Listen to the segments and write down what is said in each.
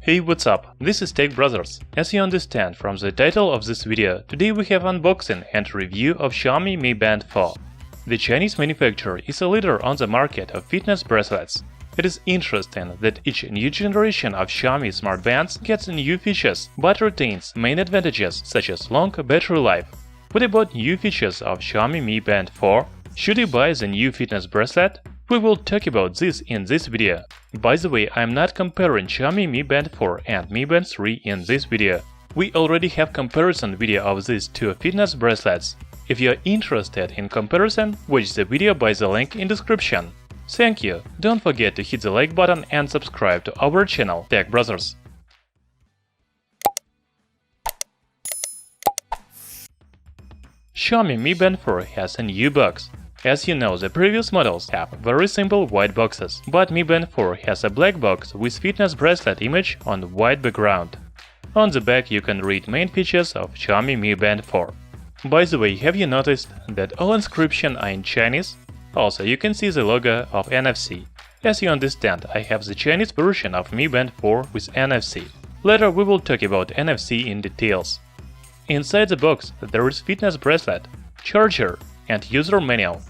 Hey, what's up? This is Tech Brothers. As you understand from the title of this video, today we have unboxing and review of Xiaomi Mi Band 4. The Chinese manufacturer is a leader on the market of fitness bracelets. It is interesting that each new generation of Xiaomi smart bands gets new features but retains main advantages such as long battery life. What about new features of Xiaomi Mi Band 4? Should you buy the new fitness bracelet? We will talk about this in this video. By the way, I am not comparing Xiaomi Mi Band 4 and Mi Band 3 in this video. We already have comparison video of these two fitness bracelets. If you are interested in comparison, watch the video by the link in description. Thank you! Don't forget to hit the like button and subscribe to our channel Tech Brothers. Xiaomi Mi Band 4 has a new box. As you know, the previous models have very simple white boxes, but Mi Band 4 has a black box with fitness bracelet image on white background. On the back you can read main features of Xiaomi Mi Band 4. By the way, have you noticed that all inscriptions are in Chinese? Also, you can see the logo of NFC. As you understand, I have the Chinese version of Mi Band 4 with NFC. Later we will talk about NFC in details. Inside the box there is fitness bracelet, charger, and user manual.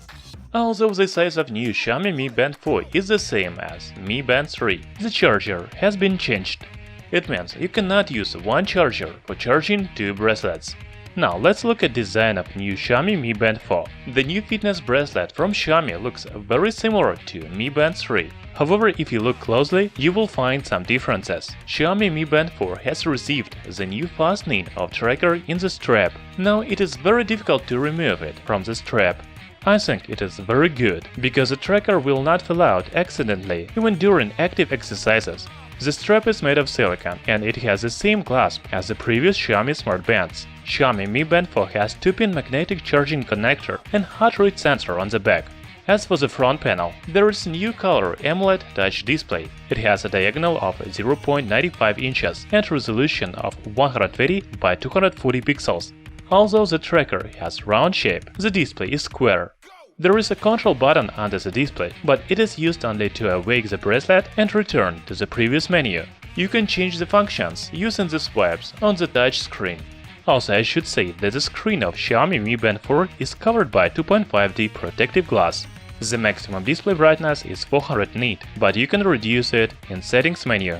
Although the size of new Xiaomi Mi Band 4 is the same as Mi Band 3, the charger has been changed. It means you cannot use one charger for charging two bracelets. Now let's look at design of new Xiaomi Mi Band 4. The new fitness bracelet from Xiaomi looks very similar to Mi Band 3. However, if you look closely, you will find some differences. Xiaomi Mi Band 4 has received the new fastening of tracker in the strap. Now it is very difficult to remove it from the strap. I think it is very good, because the tracker will not fall out accidentally even during active exercises. The strap is made of silicone and it has the same clasp as the previous Xiaomi smart bands. Xiaomi Mi Band 4 has 2-pin magnetic charging connector and heart rate sensor on the back. As for the front panel, there is a new color AMOLED touch display. It has a diagonal of 0.95 inches and resolution of 120 by 240 pixels. Although the tracker has round shape, the display is square. There is a control button under the display, but it is used only to awake the bracelet and return to the previous menu. You can change the functions using the swipes on the touch screen. Also, I should say that the screen of Xiaomi Mi Band 4 is covered by 2.5D protective glass. The maximum display brightness is 400 nit, but you can reduce it in Settings menu.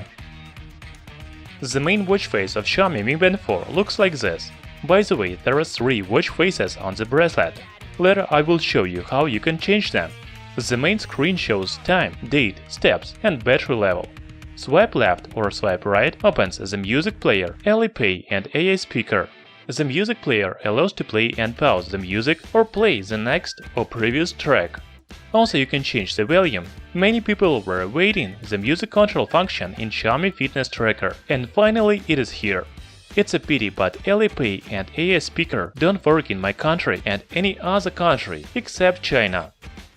The main watch face of Xiaomi Mi Band 4 looks like this. By the way, there are 3 watch faces on the bracelet. Later I will show you how you can change them. The main screen shows time, date, steps and battery level. Swipe left or swipe right opens the music player, Alipay and AI speaker. The music player allows to play and pause the music or play the next or previous track. Also, you can change the volume. Many people were awaiting the music control function in Xiaomi Fitness Tracker, and finally it is here. It's a pity, but Alipay and AI speaker don't work in my country and any other country except China.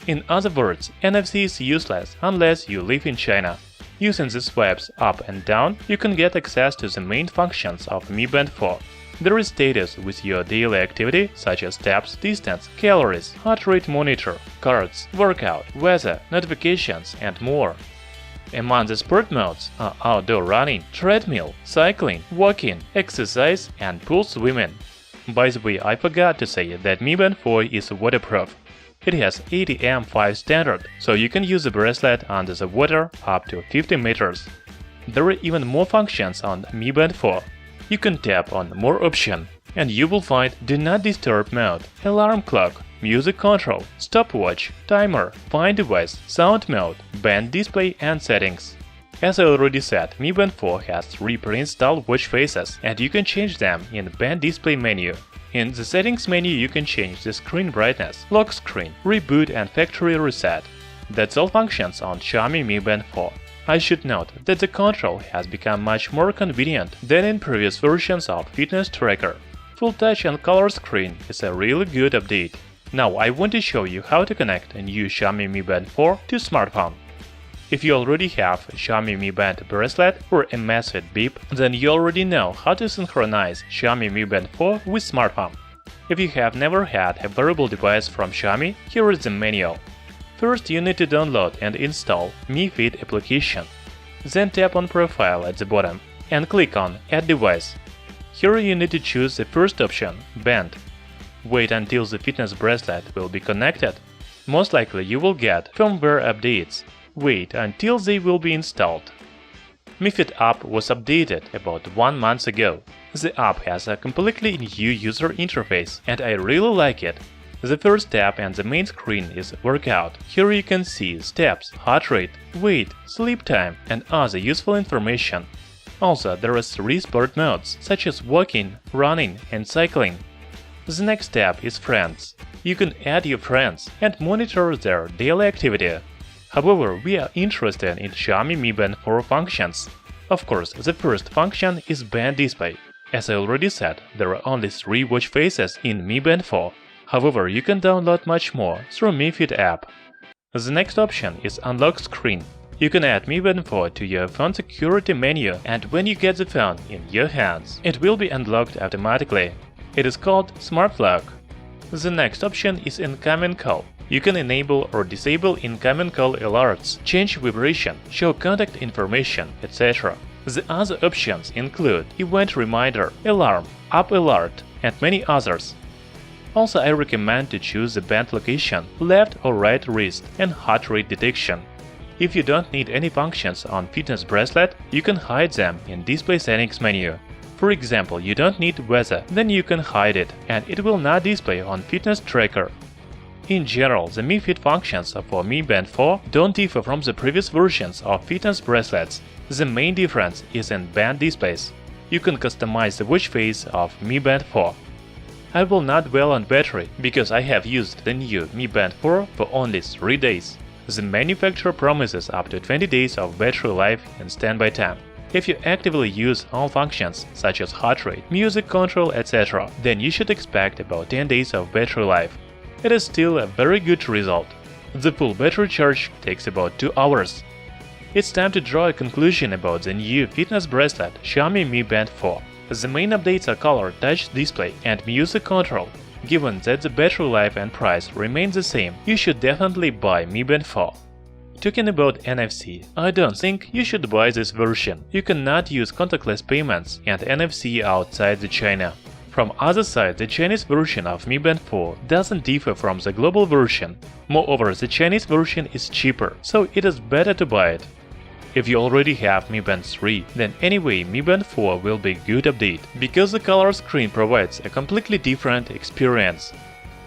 In other words, NFC is useless unless you live in China. Using the swipes up and down, you can get access to the main functions of Mi Band 4. There is status with your daily activity such as steps, distance, calories, heart rate monitor, cards, workout, weather, notifications and more. Among the sport modes are outdoor running, treadmill, cycling, walking, exercise and pool swimming. By the way, I forgot to say that Mi Band 4 is waterproof. It has ATM5 standard, so you can use the bracelet under the water up to 50 meters. There are even more functions on Mi Band 4. You can tap on More option, and you will find Do Not Disturb mode, alarm clock, music control, stopwatch, timer, find device, sound mode, band display and settings. As I already said, Mi Band 4 has 3 pre-installed watch faces and you can change them in the band display menu. In the settings menu you can change the screen brightness, lock screen, reboot and factory reset. That's all functions on Xiaomi Mi Band 4. I should note that the control has become much more convenient than in previous versions of Fitness Tracker. Full touch and color screen is a really good update. Now I want to show you how to connect a new Xiaomi Mi Band 4 to smartphone. If you already have a Xiaomi Mi Band bracelet or a Amazfit bip, then you already know how to synchronize Xiaomi Mi Band 4 with smartphone. If you have never had a wearable device from Xiaomi, here is the manual. First, you need to download and install Mi Fit application. Then tap on Profile at the bottom. and click on Add device. Here you need to choose the first option, Band. Wait until the fitness bracelet will be connected. Most likely you will get firmware updates. Wait until they will be installed. Mi Fit app was updated about 1 month ago. The app has a completely new user interface and I really like it. The first tab on the main screen is Workout. Here you can see steps, heart rate, weight, sleep time and other useful information. Also, there are 3 sport modes, such as walking, running and cycling. The next tab is Friends. You can add your friends and monitor their daily activity. However, we are interested in Xiaomi Mi Band 4 functions. Of course, the first function is band display. As I already said, there are only 3 watch faces in Mi Band 4. However, you can download much more through Mi Fit app. The next option is Unlock Screen. You can add Mi Band 4 to your phone security menu, and when you get the phone in your hands, it will be unlocked automatically. It is called Smart Lock. The next option is Incoming Call. You can enable or disable incoming call alerts, change vibration, show contact information, etc. The other options include Event Reminder, Alarm, App Alert, and many others. Also, I recommend to choose the band location, left or right wrist, and heart rate detection. If you don't need any functions on fitness bracelet, you can hide them in Display Settings menu. For example, you don't need weather, then you can hide it, and it will not display on fitness tracker. In general, the Mi Fit functions for Mi Band 4 don't differ from the previous versions of fitness bracelets. The main difference is in band displays. You can customize the watch face of Mi Band 4. I will not dwell on battery, because I have used the new Mi Band 4 for only 3 days. The manufacturer promises up to 20 days of battery life in standby time. If you actively use all functions, such as heart rate, music control, etc., then you should expect about 10 days of battery life. It is still a very good result. The full battery charge takes about 2 hours. It's time to draw a conclusion about the new fitness bracelet Xiaomi Mi Band 4. The main updates are color, touch display, and music control. Given that the battery life and price remain the same, you should definitely buy Mi Band 4. Talking about NFC, I don't think you should buy this version. You cannot use contactless payments and NFC outside China. From other side, the Chinese version of Mi Band 4 doesn't differ from the global version. Moreover, the Chinese version is cheaper, so it is better to buy it. If you already have Mi Band 3, then anyway Mi Band 4 will be a good update, because the color screen provides a completely different experience.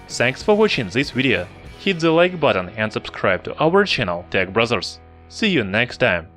Thanks for watching this video. Hit the like button and subscribe to our channel Tech Brothers. See you next time.